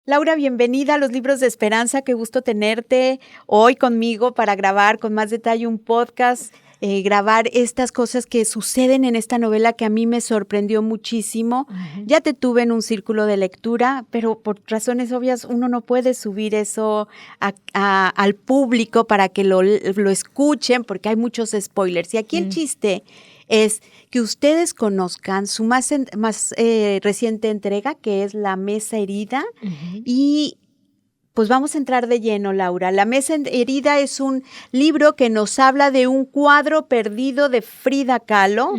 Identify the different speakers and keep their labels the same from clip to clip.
Speaker 1: Laura, bienvenida a Los Libros de Esperanza. Qué gusto tenerte hoy conmigo para grabar con más detalle un podcast, grabar estas cosas que suceden en esta novela que a mí me sorprendió muchísimo. Ya te tuve en un círculo de lectura, pero por razones obvias uno no puede subir eso al público para que lo escuchen porque hay muchos spoilers. Y aquí el chiste es que ustedes conozcan su más reciente entrega, que es La Mesa Herida, y pues vamos a entrar de lleno, Laura. La Mesa Herida es un libro que nos habla de un cuadro perdido de Frida Kahlo,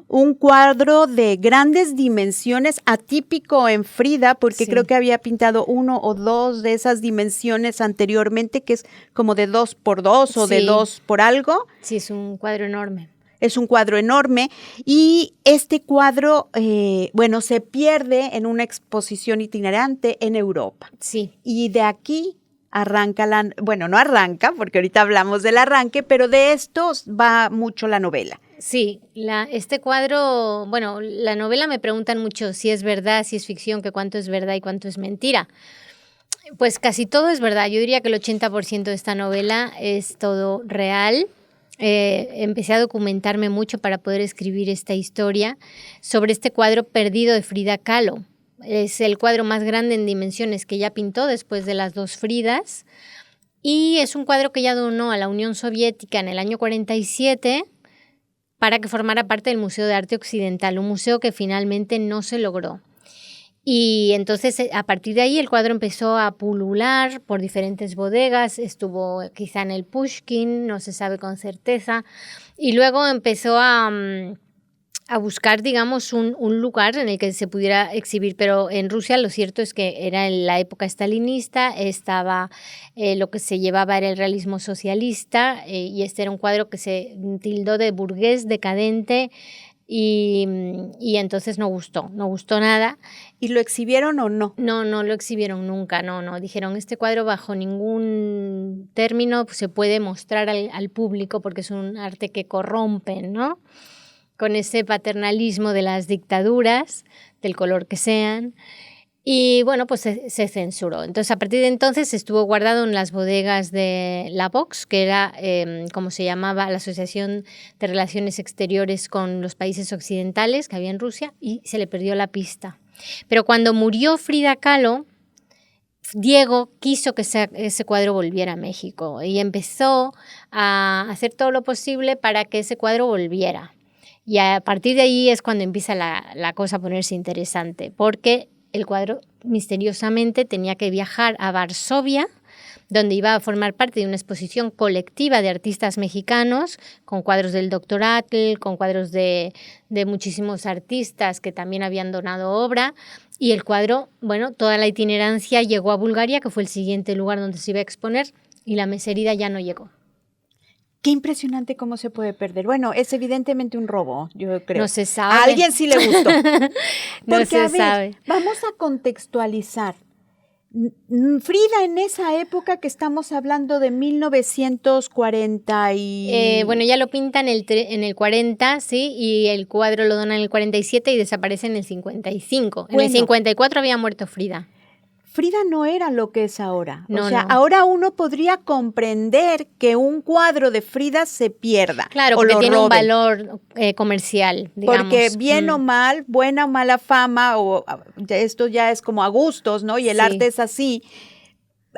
Speaker 1: un cuadro de grandes dimensiones, atípico en Frida, porque creo que había pintado 1 o 2 de esas dimensiones anteriormente, que es como de 2x2 o de 2 por algo.
Speaker 2: Sí, es un cuadro enorme.
Speaker 1: Es un cuadro enorme y este cuadro, se pierde en una exposición itinerante en Europa.
Speaker 2: Sí.
Speaker 1: Y de aquí arranca no arranca, porque ahorita hablamos del arranque, pero de esto va mucho la novela.
Speaker 2: Sí, este cuadro, la novela me preguntan mucho si es verdad, si es ficción, que cuánto es verdad y cuánto es mentira. Pues casi todo es verdad. Yo diría que el 80% de esta novela es todo real. Empecé a documentarme mucho para poder escribir esta historia sobre este cuadro perdido de Frida Kahlo. Es el cuadro más grande en dimensiones que ella pintó después de las 2 Fridas y es un cuadro que ella donó a la Unión Soviética en el año 47 para que formara parte del Museo de Arte Occidental, un museo que finalmente no se logró. Y entonces a partir de ahí el cuadro empezó a pulular por diferentes bodegas, estuvo quizá en el Pushkin, no se sabe con certeza, y luego empezó a buscar, digamos, un lugar en el que se pudiera exhibir, pero en Rusia lo cierto es que era en la época stalinista, estaba lo que se llevaba era el realismo socialista y este era un cuadro que se tildó de burgués decadente. Y entonces no gustó nada.
Speaker 1: ¿Y lo exhibieron o no?
Speaker 2: No lo exhibieron nunca, no. Dijeron, este cuadro bajo ningún término se puede mostrar al público porque es un arte que corrompe, ¿no? Con ese paternalismo de las dictaduras, del color que sean. Y pues se censuró. Entonces, a partir de entonces estuvo guardado en las bodegas de la Vox, que era, como se llamaba, la Asociación de Relaciones Exteriores con los Países Occidentales que había en Rusia, y se le perdió la pista. Pero cuando murió Frida Kahlo, Diego quiso que ese cuadro volviera a México y empezó a hacer todo lo posible para que ese cuadro volviera. Y a partir de ahí es cuando empieza la cosa a ponerse interesante, porque el cuadro misteriosamente tenía que viajar a Varsovia, donde iba a formar parte de una exposición colectiva de artistas mexicanos, con cuadros del Dr. Atl, con cuadros de muchísimos artistas que también habían donado obra. Y el cuadro, toda la itinerancia llegó a Bulgaria, que fue el siguiente lugar donde se iba a exponer, y La Mesa Herida ya no llegó.
Speaker 1: Qué impresionante cómo se puede perder. Bueno, es evidentemente un robo, yo creo.
Speaker 2: No se sabe.
Speaker 1: A alguien sí le gustó.
Speaker 2: No se sabe.
Speaker 1: Vamos a contextualizar. Frida en esa época que estamos hablando de 1940 y...
Speaker 2: ya lo pinta en el 40, ¿sí? Y el cuadro lo dona en el 47 y desaparece en el 55. En el 54 había muerto Frida.
Speaker 1: Frida no era lo que es ahora.
Speaker 2: No.
Speaker 1: Ahora uno podría comprender que un cuadro de Frida se pierda.
Speaker 2: Claro, porque tiene un valor comercial, digamos.
Speaker 1: Porque bien o mal, buena o mala fama, o esto ya es como a gustos, ¿no? Y el arte es así.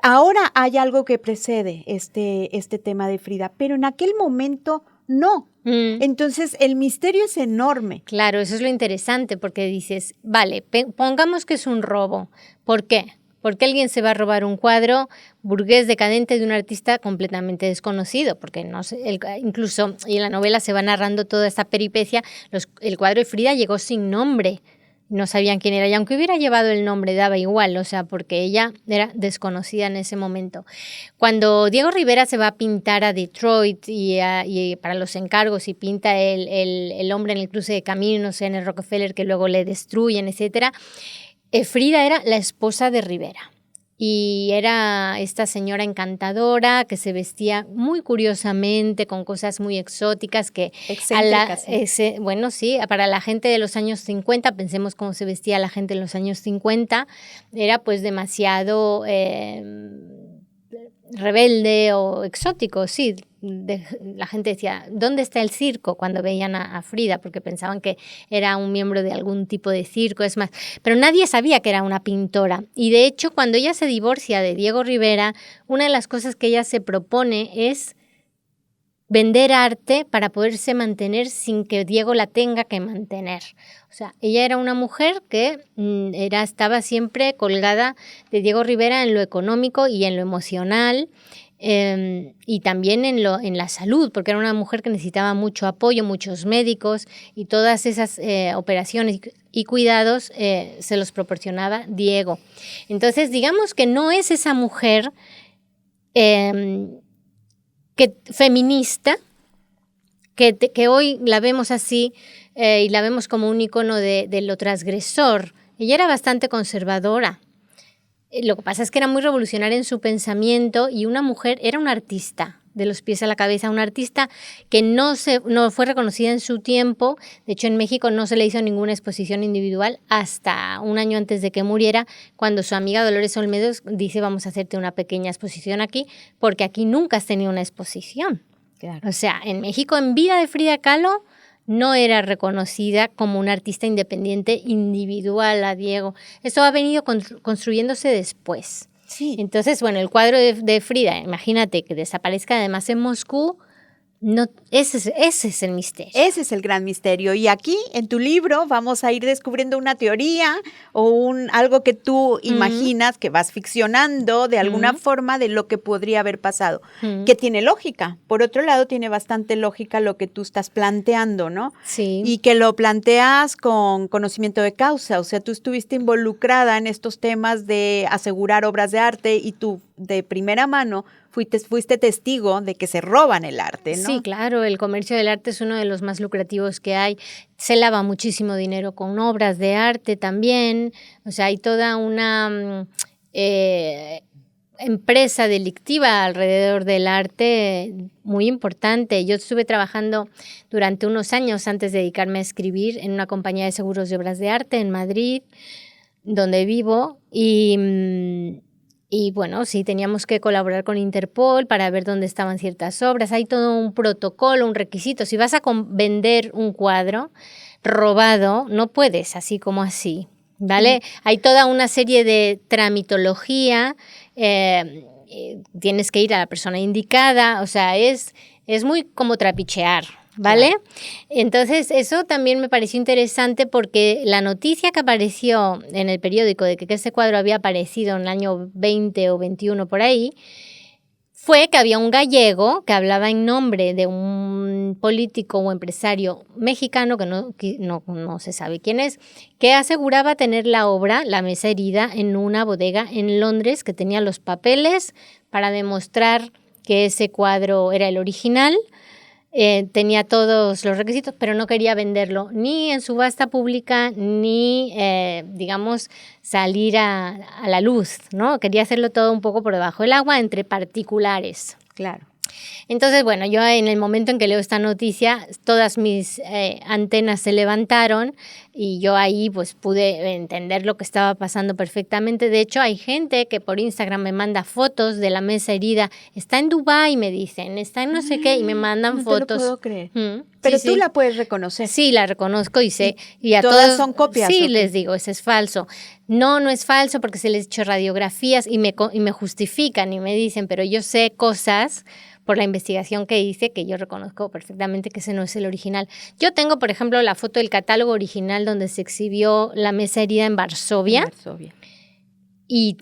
Speaker 1: Ahora hay algo que precede este tema de Frida, pero en aquel momento no. Entonces el misterio es enorme.
Speaker 2: Claro, eso es lo interesante, porque dices, vale, pongamos que es un robo. ¿Por qué? ¿Por qué alguien se va a robar un cuadro burgués decadente de un artista completamente desconocido? Porque no sé, incluso, y en la novela se va narrando toda esta peripecia, el cuadro de Frida llegó sin nombre, no sabían quién era, y aunque hubiera llevado el nombre daba igual, porque ella era desconocida en ese momento. Cuando Diego Rivera se va a pintar a Detroit y para los encargos y pinta el hombre en el cruce de caminos en el Rockefeller que luego le destruyen, etcétera, Frida era la esposa de Rivera y era esta señora encantadora que se vestía muy curiosamente con cosas muy exóticas que
Speaker 1: excéntricas.
Speaker 2: Bueno, sí, para la gente de los años 50, pensemos cómo se vestía la gente en los años 50, era pues demasiado rebelde o exótico, sí. La gente decía, ¿dónde está el circo? Cuando veían a Frida, porque pensaban que era un miembro de algún tipo de circo, es más. Pero nadie sabía que era una pintora. Y de hecho, cuando ella se divorcia de Diego Rivera, una de las cosas que ella se propone es vender arte para poderse mantener sin que Diego la tenga que mantener. O sea, ella era una mujer que estaba siempre colgada de Diego Rivera en lo económico y en lo emocional, y también en la salud, porque era una mujer que necesitaba mucho apoyo, muchos médicos, y todas esas operaciones y cuidados se los proporcionaba Diego. Entonces, digamos que no es esa mujer feminista, que hoy la vemos así y la vemos como un icono de lo transgresor. Ella era bastante conservadora. Lo que pasa es que era muy revolucionaria en su pensamiento y una mujer, era una artista de los pies a la cabeza, una artista que no fue reconocida en su tiempo. De hecho, en México no se le hizo ninguna exposición individual hasta un año antes de que muriera, cuando su amiga Dolores Olmedo dice, vamos a hacerte una pequeña exposición aquí, porque aquí nunca has tenido una exposición. Claro. O sea, en México, en vida de Frida Kahlo, no era reconocida como una artista independiente individual a Diego. Eso ha venido construyéndose después.
Speaker 1: Sí.
Speaker 2: Entonces, bueno, el cuadro de Frida, imagínate que desaparezca además en Moscú. No, ese es el misterio.
Speaker 1: Ese es el gran misterio. Y aquí, en tu libro, vamos a ir descubriendo una teoría o algo que tú imaginas, que vas ficcionando de alguna forma de lo que podría haber pasado, que tiene lógica. Por otro lado, tiene bastante lógica lo que tú estás planteando, ¿no?
Speaker 2: Sí.
Speaker 1: Y que lo planteas con conocimiento de causa. O sea, tú estuviste involucrada en estos temas de asegurar obras de arte y tú, de primera mano, fuiste testigo de que se roban el arte, ¿no?
Speaker 2: Sí, claro, el comercio del arte es uno de los más lucrativos que hay. Se lava muchísimo dinero con obras de arte también. O sea, hay toda una empresa delictiva alrededor del arte muy importante. Yo estuve trabajando durante unos años antes de dedicarme a escribir en una compañía de seguros de obras de arte en Madrid, donde vivo, y bueno, sí, teníamos que colaborar con Interpol para ver dónde estaban ciertas obras. Hay todo un protocolo, un requisito. Si vas a vender un cuadro robado, no puedes así como así, ¿vale? Hay toda una serie de tramitología, tienes que ir a la persona indicada, o sea, es muy como trapichear, ¿vale? Claro. Entonces, eso también me pareció interesante porque la noticia que apareció en el periódico de que ese cuadro había aparecido en el año 20 o 21 por ahí, fue que había un gallego que hablaba en nombre de un político o empresario mexicano, que no se sabe quién es, que aseguraba tener la obra, La Mesa Herida, en una bodega en Londres, que tenía los papeles para demostrar que ese cuadro era el original. Tenía todos los requisitos, pero no quería venderlo ni en subasta pública ni, digamos, salir a la luz, ¿no? Quería hacerlo todo un poco por debajo del agua, entre particulares.
Speaker 1: Claro.
Speaker 2: Entonces, bueno, yo en el momento en que leo esta noticia, todas mis antenas se levantaron y yo ahí pues pude entender lo que estaba pasando perfectamente. De hecho, hay gente que por Instagram me manda fotos de La Mesa Herida. Está en Dubái, me dicen, está en no sé qué, y me mandan fotos.
Speaker 1: No te lo puedo creer. Pero tú la puedes reconocer.
Speaker 2: Sí, la reconozco y sé.
Speaker 1: ¿Y a todas son copias?
Speaker 2: Sí, les digo, ese es falso. No es falso porque se les ha hecho radiografías y me justifican y me dicen, pero yo sé cosas por la investigación que hice, que yo reconozco perfectamente que ese no es el original. Yo tengo, por ejemplo, la foto del catálogo original donde se exhibió La Mesa Herida en Varsovia. Y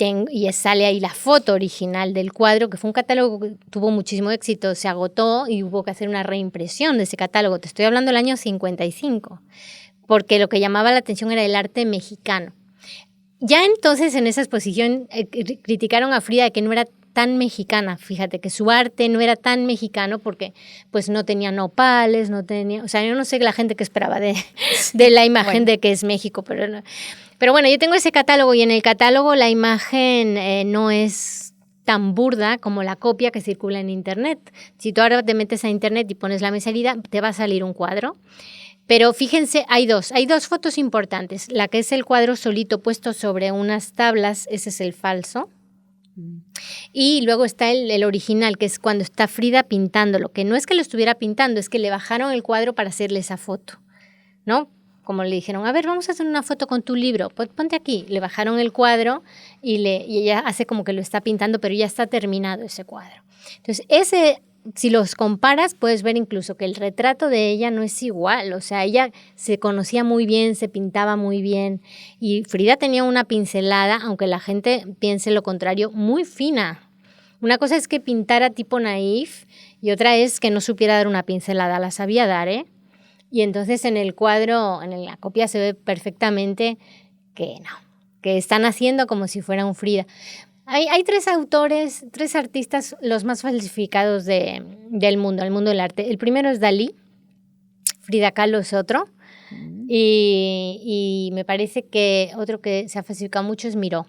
Speaker 2: sale ahí la foto original del cuadro, que fue un catálogo que tuvo muchísimo éxito, se agotó y hubo que hacer una reimpresión de ese catálogo. Te estoy hablando del año 55, porque lo que llamaba la atención era el arte mexicano. Ya entonces en esa exposición criticaron a Frida de que no era tan mexicana, fíjate, que su arte no era tan mexicano porque pues no tenía nopales, no tenía, o sea, yo no sé la gente que esperaba de la imagen de que es México, pero no. Pero bueno, yo tengo ese catálogo y en el catálogo la imagen no es tan burda como la copia que circula en internet. Si tú ahora te metes a internet y pones la mesa herida, te va a salir un cuadro. Pero fíjense, hay dos fotos importantes. La que es el cuadro solito puesto sobre unas tablas, ese es el falso. Y luego está el original, que es cuando está Frida pintándolo, que no es que lo estuviera pintando, es que le bajaron el cuadro para hacerle esa foto, ¿no? Como le dijeron, a ver, vamos a hacer una foto con tu libro, ponte aquí. Le bajaron el cuadro y ella hace como que lo está pintando, pero ya está terminado ese cuadro. Entonces, si los comparas, puedes ver incluso que el retrato de ella no es igual. O sea, ella se conocía muy bien, se pintaba muy bien. Y Frida tenía una pincelada, aunque la gente piense lo contrario, muy fina. Una cosa es que pintara tipo naif y otra es que no supiera dar una pincelada. La sabía dar, ¿eh? Y entonces en el cuadro, en la copia se ve perfectamente que no, que están haciendo como si fuera un Frida. Hay tres autores, tres artistas los más falsificados del mundo, el mundo del arte. El primero es Dalí, Frida Kahlo es otro, y me parece que otro que se ha falsificado mucho es Miró.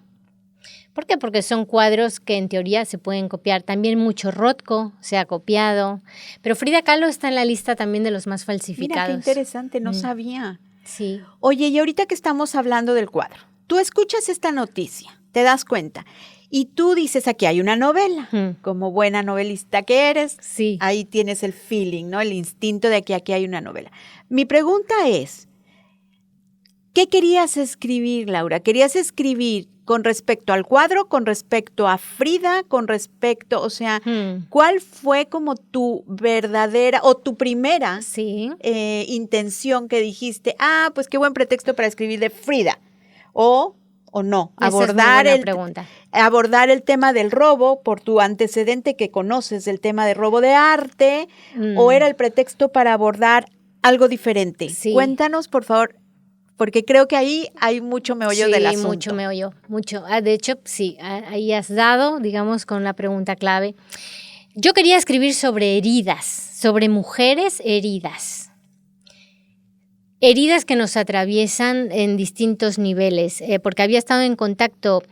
Speaker 2: ¿Por qué? Porque son cuadros que en teoría se pueden copiar. También mucho Rothko se ha copiado. Pero Frida Kahlo está en la lista también de los más falsificados.
Speaker 1: Mira, qué interesante, no sabía.
Speaker 2: Sí.
Speaker 1: Oye, y ahorita que estamos hablando del cuadro, tú escuchas esta noticia, te das cuenta, y tú dices, aquí hay una novela, como buena novelista que eres,
Speaker 2: sí.
Speaker 1: Ahí tienes el feeling, ¿no? El instinto de que aquí hay una novela. Mi pregunta es, ¿qué querías escribir, Laura? ¿Querías escribir con respecto al cuadro, con respecto a Frida, con respecto, o sea, ¿cuál fue como tu verdadera o tu primera intención que dijiste, pues qué buen pretexto para escribir de Frida? O no, abordar el tema del robo por tu antecedente que conoces, el tema de robo de arte, o era el pretexto para abordar algo diferente.
Speaker 2: Sí.
Speaker 1: Cuéntanos, por favor. Porque creo que ahí hay mucho meollo del asunto.
Speaker 2: Sí, mucho meollo, mucho. De hecho, sí, ahí has dado, digamos, con la pregunta clave. Yo quería escribir sobre heridas, sobre mujeres heridas. Heridas que nos atraviesan en distintos niveles, porque había estado en contacto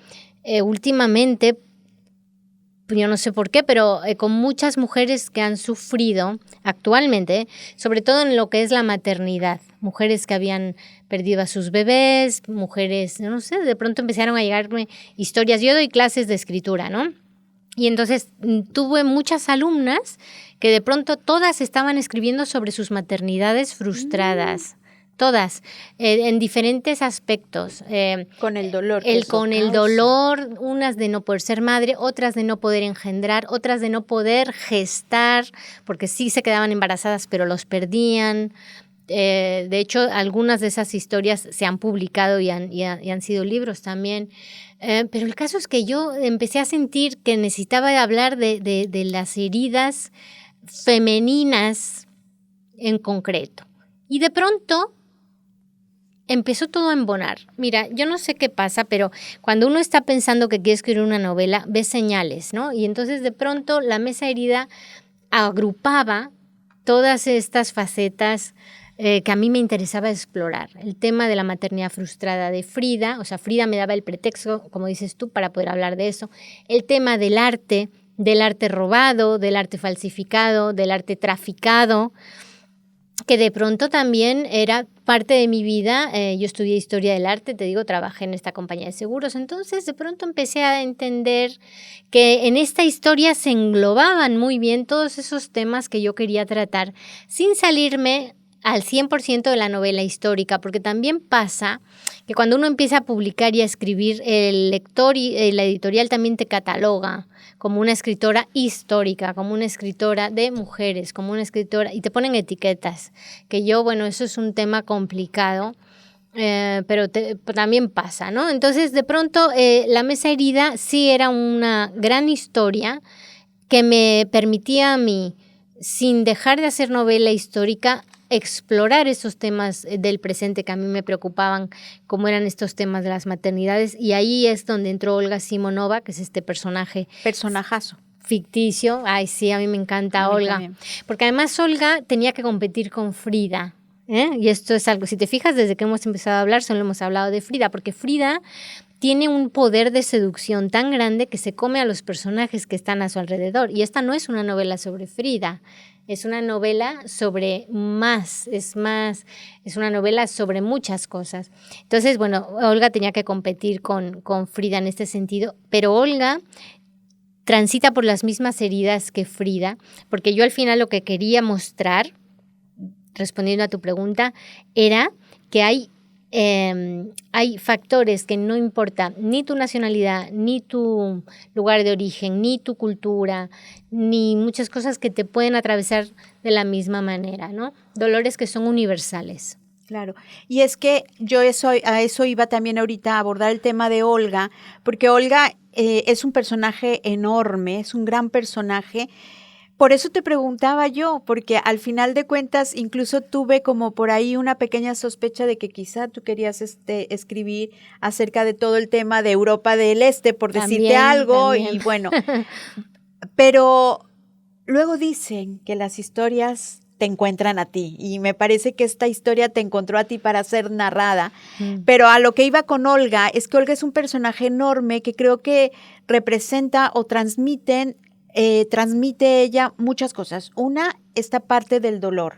Speaker 2: últimamente, yo no sé por qué, pero con muchas mujeres que han sufrido actualmente, sobre todo en lo que es la maternidad. Mujeres que habían perdido a sus bebés, mujeres, no sé, de pronto empezaron a llegarme historias. Yo doy clases de escritura, ¿no? Y entonces tuve muchas alumnas que de pronto todas estaban escribiendo sobre sus maternidades frustradas. Todas, en diferentes aspectos.
Speaker 1: Con el dolor.
Speaker 2: Con el dolor, unas de no poder ser madre, otras de no poder engendrar, otras de no poder gestar, porque sí se quedaban embarazadas, pero los perdían. De hecho, algunas de esas historias se han publicado y han sido libros también. Pero el caso es que yo empecé a sentir que necesitaba hablar de las heridas femeninas en concreto. Y de pronto empezó todo a embonar. Mira, yo no sé qué pasa, pero cuando uno está pensando que quiere escribir una novela, ve señales, ¿no? Y entonces de pronto la mesa herida agrupaba todas estas facetas que a mí me interesaba explorar. El tema de la maternidad frustrada de Frida, o sea, Frida me daba el pretexto, como dices tú, para poder hablar de eso. El tema del arte robado, del arte falsificado, del arte traficado, que de pronto también era parte de mi vida. Yo estudié historia del arte, te digo, trabajé en esta compañía de seguros, entonces de pronto empecé a entender que en esta historia se englobaban muy bien todos esos temas que yo quería tratar, sin salirme al 100% de la novela histórica, porque también pasa que cuando uno empieza a publicar y a escribir, el lector y la editorial también te cataloga como una escritora histórica, como una escritora de mujeres, como una escritora, y te ponen etiquetas, que eso es un tema complicado, pero también pasa, ¿no? Entonces, de pronto, La mesa herida sí era una gran historia que me permitía a mí, sin dejar de hacer novela histórica, explorar esos temas del presente que a mí me preocupaban, como eran estos temas de las maternidades, y ahí es donde entró Olga Simonova, que es este
Speaker 1: personajazo
Speaker 2: ficticio. Ay, sí, a mí me encanta Olga, porque además Olga tenía que competir con Frida, Y esto es algo, si te fijas, desde que hemos empezado a hablar, solo hemos hablado de Frida, porque Frida tiene un poder de seducción tan grande que se come a los personajes que están a su alrededor. Y esta no es una novela sobre Frida, es una novela sobre es una novela sobre muchas cosas. Entonces, bueno, Olga tenía que competir con Frida en este sentido, pero Olga transita por las mismas heridas que Frida, porque yo al final lo que quería mostrar, respondiendo a tu pregunta, era que hay factores que no importa ni tu nacionalidad, ni tu lugar de origen, ni tu cultura, ni muchas cosas que te pueden atravesar de la misma manera, ¿no? Dolores que son universales.
Speaker 1: Claro, y es que yo a eso iba también ahorita a abordar el tema de Olga, porque Olga es un personaje enorme, es un gran personaje. Por eso te preguntaba yo, porque al final de cuentas incluso tuve como por ahí una pequeña sospecha de que quizá tú querías escribir acerca de todo el tema de Europa del Este, por decirte algo, y bueno, pero luego dicen que las historias te encuentran a ti, y me parece que esta historia te encontró a ti para ser narrada, pero a lo que iba con Olga es que Olga es un personaje enorme que creo que representa o transmite ella muchas cosas. Una, esta parte del dolor.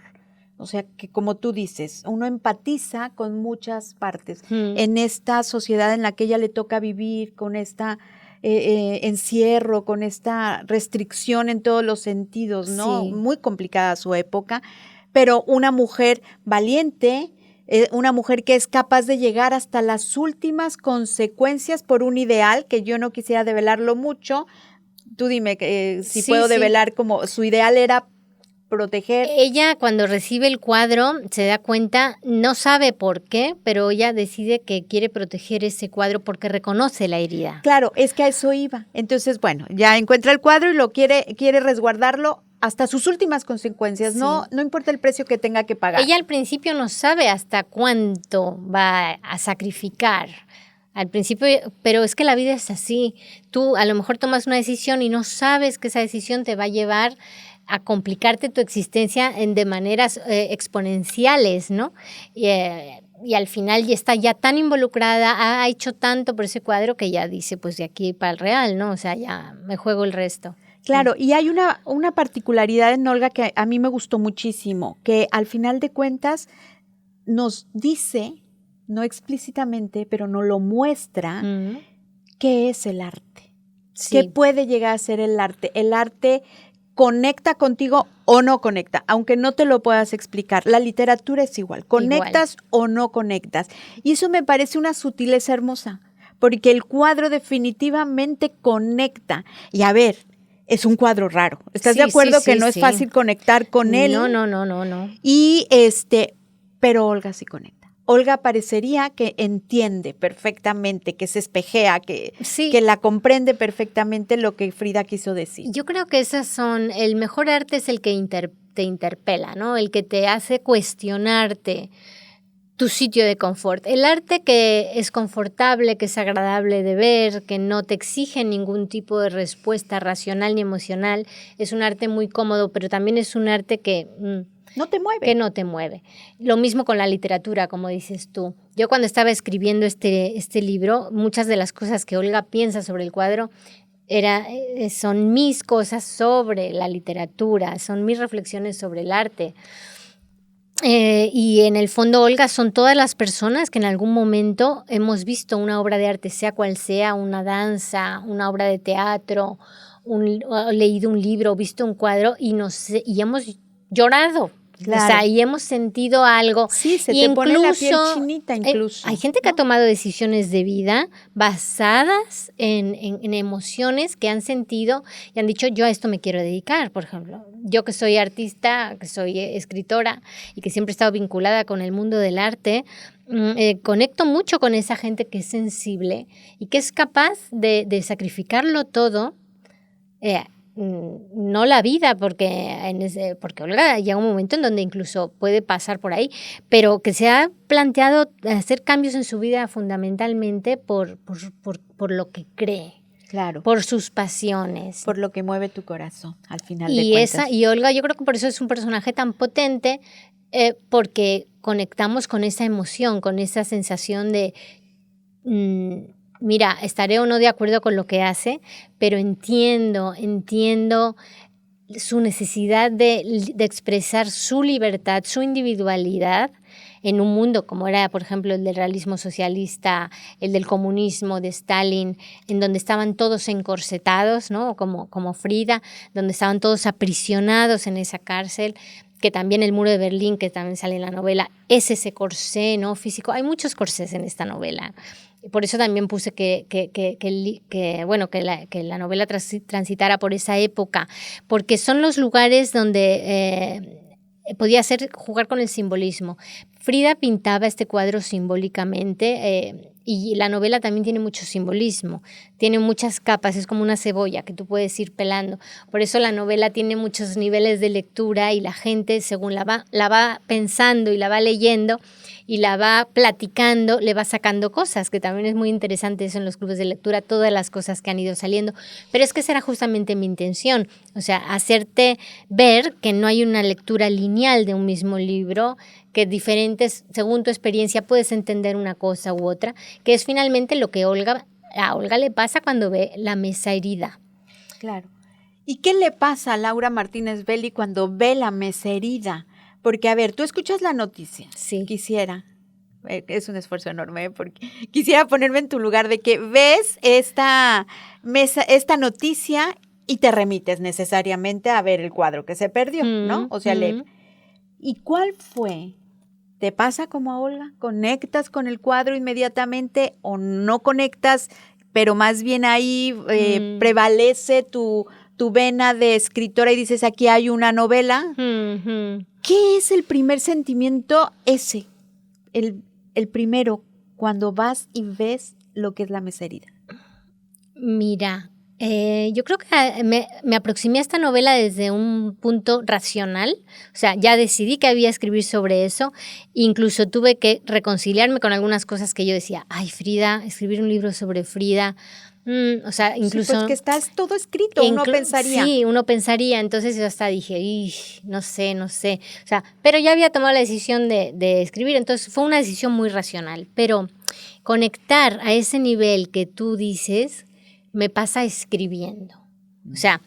Speaker 1: O sea, que como tú dices, uno empatiza con muchas partes en esta sociedad en la que ella le toca vivir, con esta encierro, con esta restricción en todos los sentidos, ¿no? Sí. Muy complicada su época, pero una mujer valiente, una mujer que es capaz de llegar hasta las últimas consecuencias por un ideal, que yo no quisiera develarlo mucho. Tú dime si puedo develar como su ideal era proteger.
Speaker 2: Ella cuando recibe el cuadro se da cuenta, no sabe por qué, pero ella decide que quiere proteger ese cuadro porque reconoce la herida.
Speaker 1: Claro, es que a eso iba. Entonces, bueno, ya encuentra el cuadro y lo quiere resguardarlo hasta sus últimas consecuencias, sí. No importa el precio que tenga que pagar.
Speaker 2: Ella al principio no sabe hasta cuánto va a sacrificar. Al principio, pero es que la vida es así. Tú a lo mejor tomas una decisión y no sabes que esa decisión te va a llevar a complicarte tu existencia de maneras exponenciales, ¿no? Y al final ya está ya tan involucrada, ha hecho tanto por ese cuadro que ya dice, pues de aquí para el real, ¿no? O sea, ya me juego el resto.
Speaker 1: Claro, y hay una particularidad en Olga que a mí me gustó muchísimo, que al final de cuentas nos dice, no explícitamente, pero nos lo muestra, qué es el arte, sí. ¿Qué puede llegar a ser el arte? El arte conecta contigo o no conecta, aunque no te lo puedas explicar. La literatura es igual, conectas o no conectas. Y eso me parece una sutileza hermosa, porque el cuadro definitivamente conecta. Y a ver, es un cuadro raro. ¿Estás de acuerdo que no es fácil conectar con él?
Speaker 2: No.
Speaker 1: Y pero Olga sí conecta. Olga parecería que entiende perfectamente, que se espejea, que la comprende perfectamente lo que Frida quiso decir.
Speaker 2: Yo creo que el mejor arte es el que te interpela, ¿no? El que te hace cuestionarte tu sitio de confort. El arte que es confortable, que es agradable de ver, que no te exige ningún tipo de respuesta racional ni emocional, es un arte muy cómodo, pero también es un arte que
Speaker 1: no te mueve.
Speaker 2: Que no te mueve. Lo mismo con la literatura, como dices tú. Yo cuando estaba escribiendo este libro, muchas de las cosas que Olga piensa sobre el cuadro son mis cosas sobre la literatura, son mis reflexiones sobre el arte. Y en el fondo, Olga, son todas las personas que en algún momento hemos visto una obra de arte, sea cual sea, una danza, una obra de teatro, leído un libro, visto un cuadro y hemos llorado. Claro. O sea, y hemos sentido algo.
Speaker 1: Sí, se te pone la piel chinita incluso.
Speaker 2: Hay gente que ha tomado decisiones de vida basadas en emociones que han sentido y han dicho, yo a esto me quiero dedicar, por ejemplo. Yo que soy artista, que soy escritora y que siempre he estado vinculada con el mundo del arte, conecto mucho con esa gente que es sensible y que es capaz de sacrificarlo todo, no la vida, porque Olga llega un momento en donde incluso puede pasar por ahí, pero que se ha planteado hacer cambios en su vida fundamentalmente por lo que cree.
Speaker 1: Claro.
Speaker 2: Por sus pasiones.
Speaker 1: Por lo que mueve tu corazón, al final de cuentas.
Speaker 2: Y Olga, yo creo que por eso es un personaje tan potente, porque conectamos con esa emoción, con esa sensación de, mira, estaré o no de acuerdo con lo que hace, pero entiendo su necesidad de expresar su libertad, su individualidad en un mundo como era, por ejemplo, el del realismo socialista, el del comunismo de Stalin, en donde estaban todos encorsetados, ¿no? Como Frida, donde estaban todos aprisionados en esa cárcel, que también el muro de Berlín, que también sale en la novela, es ese corsé, ¿no? Físico. Hay muchos corsés en esta novela. Por eso también puse que la novela transitara por esa época, porque son los lugares donde podía jugar con el simbolismo. Frida pintaba este cuadro simbólicamente y la novela también tiene mucho simbolismo, tiene muchas capas, es como una cebolla que tú puedes ir pelando. Por eso la novela tiene muchos niveles de lectura y la gente, según la va pensando y la va leyendo y la va platicando, le va sacando cosas, que también es muy interesante eso en los clubes de lectura, todas las cosas que han ido saliendo. Pero es que esa era justamente mi intención, o sea, hacerte ver que no hay una lectura lineal de un mismo libro, que diferentes, según tu experiencia, puedes entender una cosa u otra, que es finalmente lo que a Olga le pasa cuando ve la mesa herida.
Speaker 1: Claro. ¿Y qué le pasa a Laura Martínez Belli cuando ve la mesa herida? Porque, a ver, tú escuchas la noticia.
Speaker 2: Sí.
Speaker 1: Quisiera, es un esfuerzo enorme, porque quisiera ponerme en tu lugar de que ves esta noticia y te remites necesariamente a ver el cuadro que se perdió, ¿no? O sea, leer. ¿Y cuál fue? ¿Te pasa como a Olga? ¿Conectas con el cuadro inmediatamente o no conectas, pero más bien ahí prevalece tu vena de escritora y dices, aquí hay una novela? ¿Qué es el primer sentimiento ese? El primero, cuando vas y ves lo que es la mesa herida.
Speaker 2: Mira, yo creo que me aproximé a esta novela desde un punto racional, o sea, ya decidí que había escribir sobre eso, incluso tuve que reconciliarme con algunas cosas que yo decía, ay, Frida, escribir un libro sobre Frida, o sea, incluso...
Speaker 1: Sí, pues que estás todo escrito, uno pensaría.
Speaker 2: Sí, uno pensaría, entonces yo hasta dije, no sé, o sea, pero ya había tomado la decisión de escribir, entonces fue una decisión muy racional, pero conectar a ese nivel que tú dices me pasa escribiendo. O sea,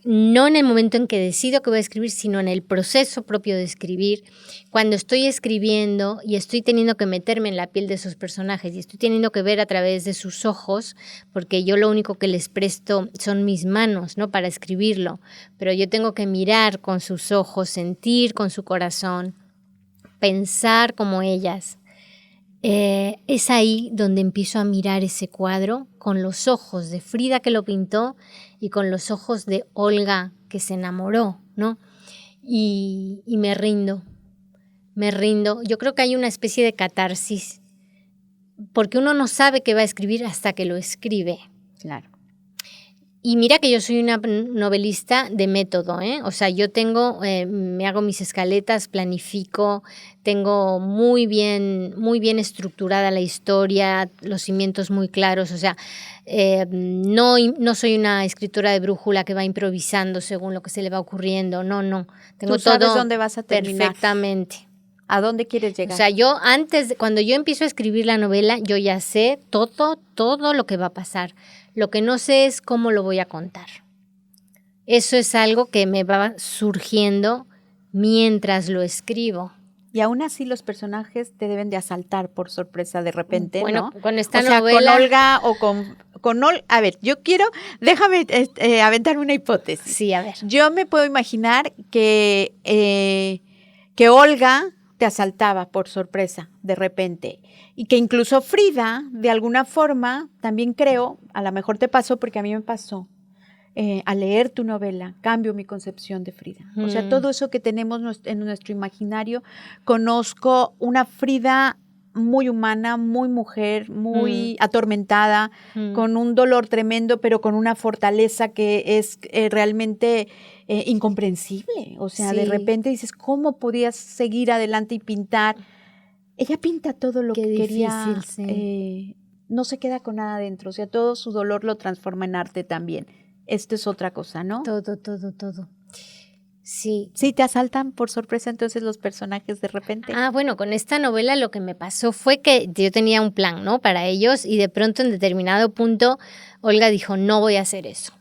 Speaker 2: no en el momento en que decido que voy a escribir, sino en el proceso propio de escribir. Cuando estoy escribiendo y estoy teniendo que meterme en la piel de esos personajes y estoy teniendo que ver a través de sus ojos, porque yo lo único que les presto son mis manos, ¿no? Para escribirlo. Pero yo tengo que mirar con sus ojos, sentir con su corazón, pensar como ellas. Es ahí donde empiezo a mirar ese cuadro con los ojos de Frida que lo pintó y con los ojos de Olga que se enamoró, ¿no? Y me rindo. Yo creo que hay una especie de catarsis, porque uno no sabe qué va a escribir hasta que lo escribe.
Speaker 1: Claro.
Speaker 2: Y mira que yo soy una novelista de método, ¿eh? O sea, yo me hago mis escaletas, planifico, tengo muy bien estructurada la historia, los cimientos muy claros, o sea, no soy una escritora de brújula que va improvisando según lo que se le va ocurriendo, no. Tengo
Speaker 1: Tú sabes
Speaker 2: todo
Speaker 1: dónde vas a terminar.
Speaker 2: Perfectamente.
Speaker 1: ¿A dónde quieres llegar?
Speaker 2: O sea, cuando yo empiezo a escribir la novela, yo ya sé todo lo que va a pasar. Lo que no sé es cómo lo voy a contar. Eso es algo que me va surgiendo mientras lo escribo.
Speaker 1: Y aún así los personajes te deben de asaltar por sorpresa de repente,
Speaker 2: bueno,
Speaker 1: ¿no?
Speaker 2: Con esta
Speaker 1: novela.
Speaker 2: novela...
Speaker 1: Con Olga o con Olga. A ver, déjame aventar una hipótesis.
Speaker 2: Sí, a ver.
Speaker 1: Yo me puedo imaginar que Olga te asaltaba por sorpresa de repente y que incluso Frida, de alguna forma, también creo, a lo mejor te pasó porque a mí me pasó, al leer tu novela, cambio mi concepción de Frida. O sea, todo eso que tenemos en nuestro imaginario, conozco una Frida muy humana, muy mujer, muy atormentada, con un dolor tremendo, pero con una fortaleza que es realmente incomprensible. O sea, de repente dices, ¿cómo podías seguir adelante y pintar? Ella pinta todo lo que quería, no se queda con nada dentro, o sea, todo su dolor lo transforma en arte también. Esto es otra cosa, ¿no?
Speaker 2: Todo. Sí.
Speaker 1: Sí, te asaltan por sorpresa entonces los personajes de repente.
Speaker 2: Bueno, con esta novela lo que me pasó fue que yo tenía un plan, ¿no? Para ellos y de pronto en determinado punto Olga dijo, no voy a hacer eso.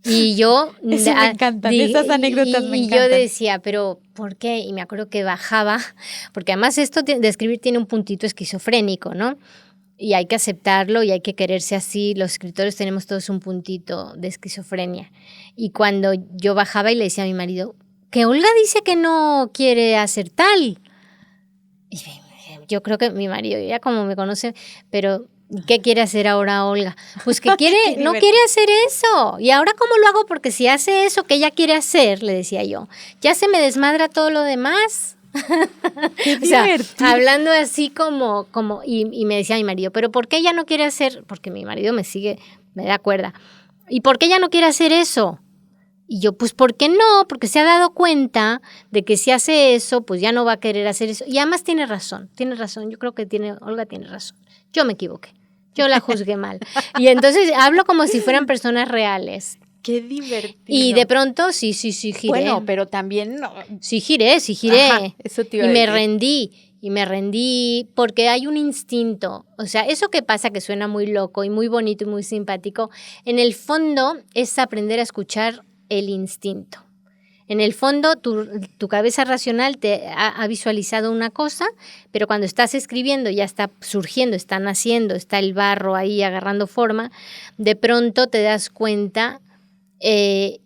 Speaker 2: Y yo...
Speaker 1: Eso me encantan, esas anécdotas me encantan.
Speaker 2: Y yo decía, pero ¿por qué? Y me acuerdo que bajaba, porque además esto de escribir tiene un puntito esquizofrénico, ¿no? Y hay que aceptarlo y hay que quererse así. Los escritores tenemos todos un puntito de esquizofrenia. Y cuando yo bajaba y le decía a mi marido, que Olga dice que no quiere hacer tal. Y yo creo que mi marido, ya como me conoce, pero ¿qué quiere hacer ahora Olga? Pues que quiere, no quiere hacer eso. ¿Y ahora cómo lo hago? Porque si hace eso que ella quiere hacer, le decía yo, ya se me desmadra todo lo demás.
Speaker 1: Qué
Speaker 2: o sea,
Speaker 1: divertido.
Speaker 2: hablando así y me decía mi marido, ¿pero por qué ella no quiere hacer? Porque mi marido me da cuerda. ¿Y por qué ella no quiere hacer eso? Y yo, pues, ¿por qué no? Porque se ha dado cuenta de que si hace eso, pues ya no va a querer hacer eso. Y además tiene razón. Yo creo que Olga tiene razón. Yo me equivoqué. Yo la juzgué mal. Y entonces hablo como si fueran personas reales.
Speaker 1: Qué divertido.
Speaker 2: Y de pronto, sí, giré.
Speaker 1: Bueno, pero también... No.
Speaker 2: Sí giré.
Speaker 1: Ajá, eso te iba a decir.
Speaker 2: Me rendí porque hay un instinto. O sea, eso que pasa que suena muy loco y muy bonito y muy simpático, en el fondo es aprender a escuchar el instinto. En el fondo, tu cabeza racional te ha visualizado una cosa, pero cuando estás escribiendo ya está surgiendo, está naciendo, está el barro ahí agarrando forma, de pronto te das cuenta que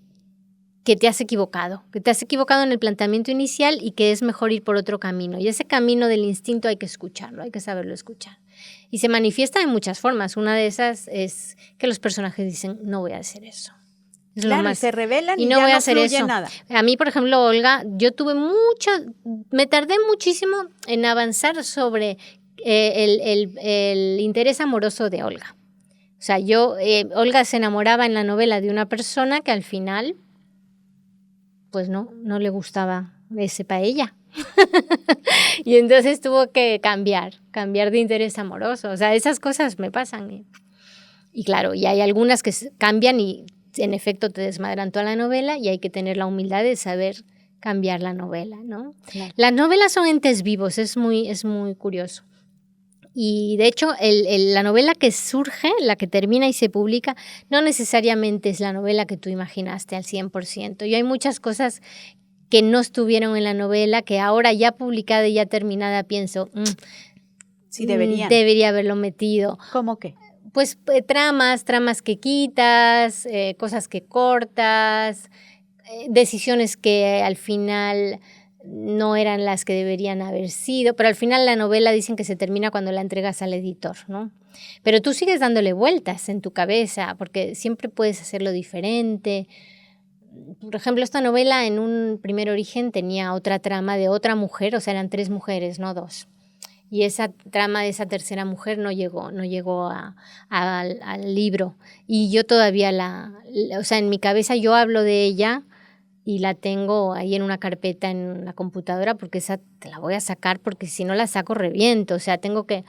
Speaker 2: te has equivocado en el planteamiento inicial y que es mejor ir por otro camino. Y ese camino del instinto hay que escucharlo, hay que saberlo escuchar. Y se manifiesta en muchas formas. Una de esas es que los personajes dicen, no voy a hacer eso. Es
Speaker 1: claro,
Speaker 2: lo más,
Speaker 1: se revelan y
Speaker 2: no
Speaker 1: ya
Speaker 2: voy a
Speaker 1: no
Speaker 2: hacer
Speaker 1: fluye
Speaker 2: eso.
Speaker 1: Nada.
Speaker 2: A mí, por ejemplo, Olga, me tardé muchísimo en avanzar sobre el interés amoroso de Olga. O sea, Olga se enamoraba en la novela de una persona que al final, pues no le gustaba ese para ella. Y entonces tuvo que cambiar de interés amoroso. O sea, esas cosas me pasan. Y claro, y hay algunas que cambian y en efecto te desmadran toda la novela y hay que tener la humildad de saber cambiar la novela, ¿no?
Speaker 1: Claro.
Speaker 2: Las novelas son entes vivos, es muy curioso. Y de hecho, la novela que surge, la que termina y se publica, no necesariamente es la novela que tú imaginaste al 100%. Y hay muchas cosas que no estuvieron en la novela, que ahora ya publicada y ya terminada pienso,
Speaker 1: sí,
Speaker 2: debería haberlo metido.
Speaker 1: ¿Cómo qué?
Speaker 2: Pues tramas que quitas, cosas que cortas, decisiones que al final no eran las que deberían haber sido, pero al final la novela dicen que se termina cuando la entregas al editor, ¿no? Pero tú sigues dándole vueltas en tu cabeza porque siempre puedes hacerlo diferente. Por ejemplo, esta novela en un primer origen tenía otra trama de otra mujer, o sea, eran 3 mujeres, no 2. Y esa trama de esa tercera mujer no llegó al libro. Y yo todavía o sea, en mi cabeza yo hablo de ella y la tengo ahí en una carpeta en la computadora porque esa te la voy a sacar porque si no la saco reviento. O sea, tengo que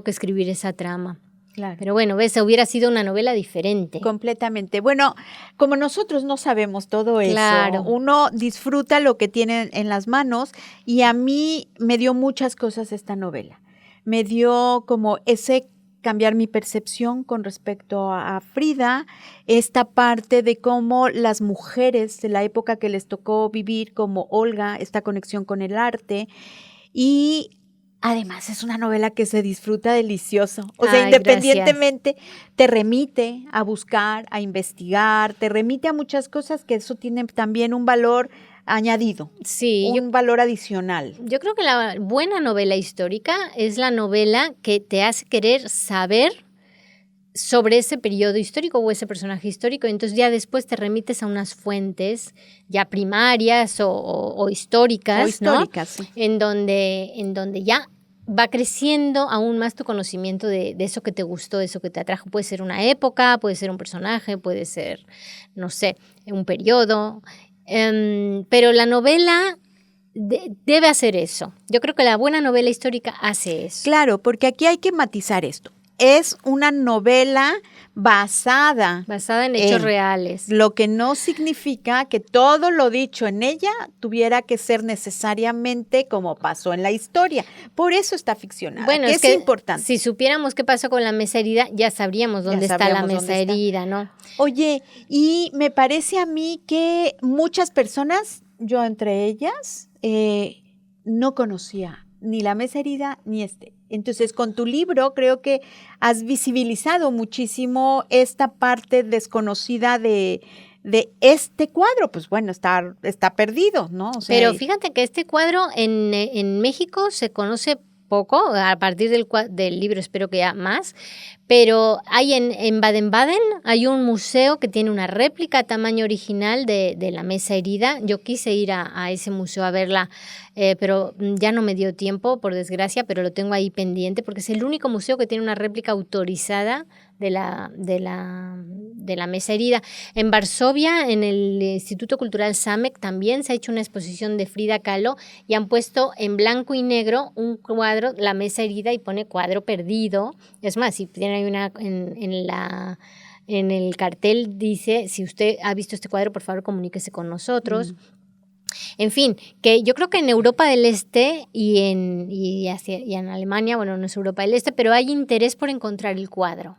Speaker 2: escribir esa trama.
Speaker 1: Claro.
Speaker 2: Pero bueno, ves, hubiera sido una novela diferente.
Speaker 1: Completamente. Bueno, como nosotros no sabemos todo eso,
Speaker 2: claro.
Speaker 1: Uno disfruta lo que tiene en las manos y a mí me dio muchas cosas esta novela. Me dio como ese cambiar mi percepción con respecto a Frida, esta parte de cómo las mujeres de la época que les tocó vivir como Olga, esta conexión con el arte y además es una novela que se disfruta delicioso, o sea, independientemente te remite a buscar, a investigar, te remite a muchas cosas que eso tiene también un valor añadido,
Speaker 2: sí,
Speaker 1: un valor adicional.
Speaker 2: Yo creo que la buena novela histórica es la novela que te hace querer saber sobre ese periodo histórico o ese personaje histórico, entonces ya después te remites a unas fuentes ya primarias o históricas, ¿no?
Speaker 1: Sí.
Speaker 2: En donde ya va creciendo aún más tu conocimiento de eso que te gustó, de eso que te atrajo. Puede ser una época, puede ser un personaje, puede ser, no sé, un periodo. Pero la novela debe hacer eso. Yo creo que la buena novela histórica hace eso.
Speaker 1: Claro, porque aquí hay que matizar esto. es una novela basada
Speaker 2: en hechos reales.
Speaker 1: Lo que no significa que todo lo dicho en ella tuviera que ser necesariamente como pasó en la historia. Por eso está ficcionada.
Speaker 2: Bueno,
Speaker 1: es importante.
Speaker 2: Si supiéramos qué pasó con la mesa herida, ya sabríamos dónde está la mesa herida, ¿no?
Speaker 1: Oye, y me parece a mí que muchas personas, yo entre ellas, no conocía ni la mesa herida ni Entonces, con tu libro creo que has visibilizado muchísimo esta parte desconocida de este cuadro. Pues bueno, está perdido, ¿no? O sea,
Speaker 2: pero fíjate que este cuadro en México se conoce poco, a partir del libro espero que ya más, pero hay en Baden-Baden hay un museo que tiene una réplica a tamaño original de la mesa herida. Yo quise ir a ese museo a verla, pero ya no me dio tiempo, por desgracia, pero lo tengo ahí pendiente porque es el único museo que tiene una réplica autorizada de la mesa herida. En Varsovia, en el Instituto Cultural Zamek, también se ha hecho una exposición de Frida Kahlo y han puesto en blanco y negro un cuadro, la mesa herida, y pone cuadro perdido. Es más, si tienen ahí una en el cartel dice, si usted ha visto este cuadro, por favor comuníquese con nosotros. En fin, que yo creo que en Europa del Este y en Alemania, bueno, no es Europa del Este, pero hay interés por encontrar el cuadro.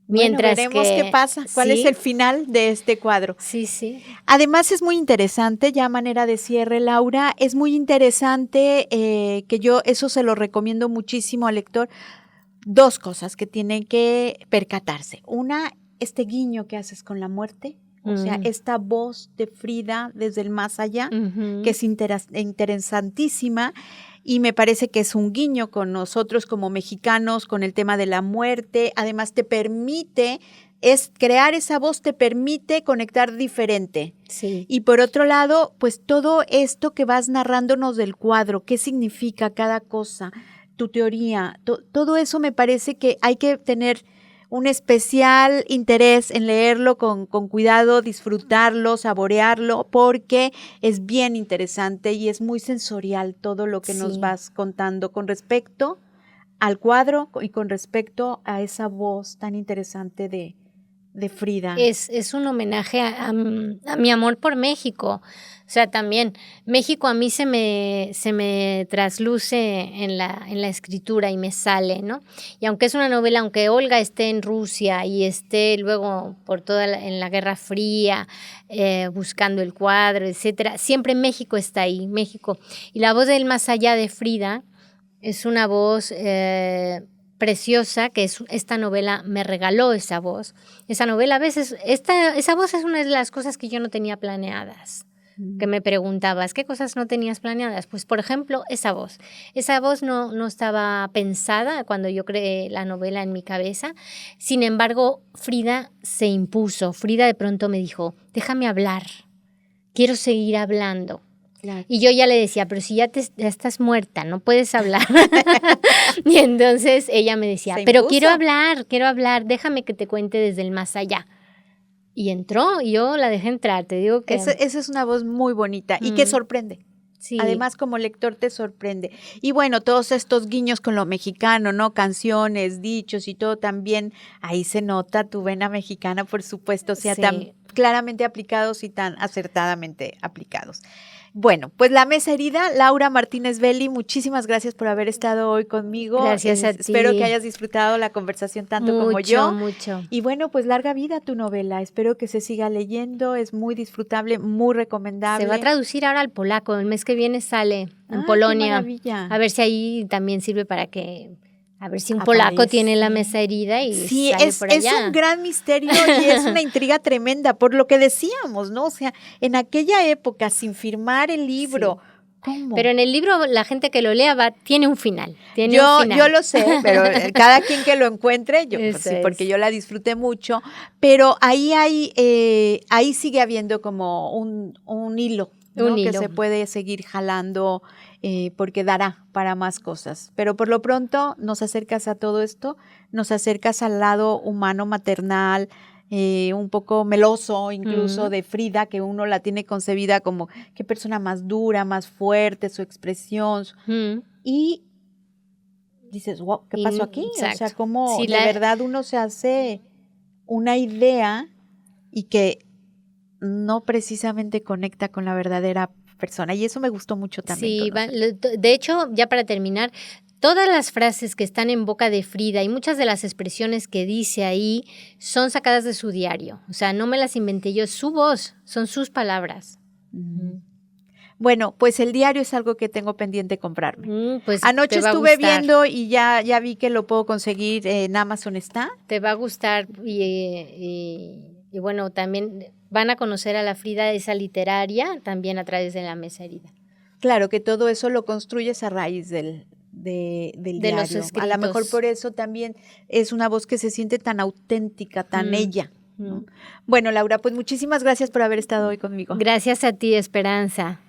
Speaker 1: Mientras veremos qué pasa, cuál es el final de este cuadro.
Speaker 2: Sí, sí.
Speaker 1: Además es muy interesante, ya a manera de cierre, Laura, es muy interesante que yo eso se lo recomiendo muchísimo al lector. Dos cosas que tienen que percatarse. Una, este guiño que haces con la muerte, o sea, esta voz de Frida desde el más allá, que es interesantísima. Y me parece que es un guiño con nosotros como mexicanos, con el tema de la muerte. Además te permite, crear esa voz te permite conectar diferente.
Speaker 2: Sí.
Speaker 1: Y por otro lado, pues todo esto que vas narrándonos del cuadro, qué significa cada cosa, tu teoría, todo eso me parece que hay que tener un especial interés en leerlo con cuidado, disfrutarlo, saborearlo, porque es bien interesante y es muy sensorial todo lo que nos vas contando con respecto al cuadro y con respecto a esa voz tan interesante de Frida.
Speaker 2: Es un homenaje a mi amor por México. O sea, también México a mí se me trasluce en la escritura y me sale, ¿no? Y aunque es una novela, aunque Olga esté en Rusia y esté luego por en la Guerra Fría, buscando el cuadro, etcétera, siempre México está ahí, México. Y la voz del más allá de Frida es una voz preciosa, que esta novela me regaló esa voz. Esa novela, a veces, esa voz es una de las cosas que yo no tenía planeadas. Que me preguntabas, ¿qué cosas no tenías planeadas? Pues, por ejemplo, esa voz. Esa voz no estaba pensada cuando yo creé la novela en mi cabeza. Sin embargo, Frida se impuso. Frida de pronto me dijo, déjame hablar, quiero seguir hablando. Claro. Y yo ya le decía, pero si ya estás muerta, no puedes hablar. Y entonces ella me decía, pero quiero hablar, déjame que te cuente desde el más allá. Y entró, y yo la dejé entrar, te digo que...
Speaker 1: Esa es una voz muy bonita y que sorprende.
Speaker 2: Sí.
Speaker 1: Además, como lector te sorprende. Y bueno, todos estos guiños con lo mexicano, ¿no? Canciones, dichos y todo también, ahí se nota tu vena mexicana, por supuesto, o sea, tan claramente aplicados y tan acertadamente aplicados. Bueno, pues La Mesa Herida, Laura Martínez Belli, muchísimas gracias por haber estado hoy conmigo.
Speaker 2: Gracias a ti.
Speaker 1: Espero que hayas disfrutado la conversación tanto como yo.
Speaker 2: Mucho.
Speaker 1: Y bueno, pues larga vida tu novela. Espero que se siga leyendo. Es muy disfrutable, muy recomendable.
Speaker 2: Se va a traducir ahora al polaco. El mes que viene sale en Polonia.
Speaker 1: ¡Qué maravilla!
Speaker 2: A ver si ahí también sirve para que... A ver si un polaco tiene la mesa herida y sale por allá.
Speaker 1: Es un gran misterio y es una intriga tremenda, por lo que decíamos, ¿no? O sea, en aquella época, sin firmar el libro, ¿cómo?
Speaker 2: Pero en el libro la gente que lo lea tiene un final.
Speaker 1: Yo lo sé, pero cada quien que lo encuentre, porque yo la disfruté mucho, pero ahí sigue habiendo como un hilo, ¿no? Que se puede seguir jalando porque dará para más cosas. Pero por lo pronto nos acercas a todo esto, nos acercas al lado humano, maternal, un poco meloso incluso de Frida, que uno la tiene concebida como qué persona más dura, más fuerte, su expresión. Y dices, wow, ¿qué pasó aquí?
Speaker 2: Exacto.
Speaker 1: O sea, cómo
Speaker 2: Sí,
Speaker 1: de verdad uno se hace una idea y que no precisamente conecta con la verdadera persona. Y eso me gustó mucho también
Speaker 2: Sí,
Speaker 1: conocer.
Speaker 2: de hecho, ya para terminar, todas las frases que están en boca de Frida y muchas de las expresiones que dice ahí son sacadas de su diario. O sea, no me las inventé yo, es su voz, son sus palabras.
Speaker 1: Bueno, pues el diario es algo que tengo pendiente comprarme.
Speaker 2: Pues
Speaker 1: Anoche
Speaker 2: te va a
Speaker 1: estuve
Speaker 2: gustar.
Speaker 1: viendo y ya vi que lo puedo conseguir en Amazon, ¿está?
Speaker 2: Te va a gustar y bueno, también van a conocer a la Frida, esa literaria, también a través de La Mesa Herida.
Speaker 1: Claro, que todo eso lo construyes a raíz del
Speaker 2: De
Speaker 1: diario.
Speaker 2: los
Speaker 1: A lo mejor
Speaker 2: escritos.
Speaker 1: por eso también es una voz que se siente tan auténtica, tan ella, ¿no?
Speaker 2: Mm.
Speaker 1: Bueno, Laura, pues muchísimas gracias por haber estado hoy conmigo.
Speaker 2: Gracias a ti, Esperanza.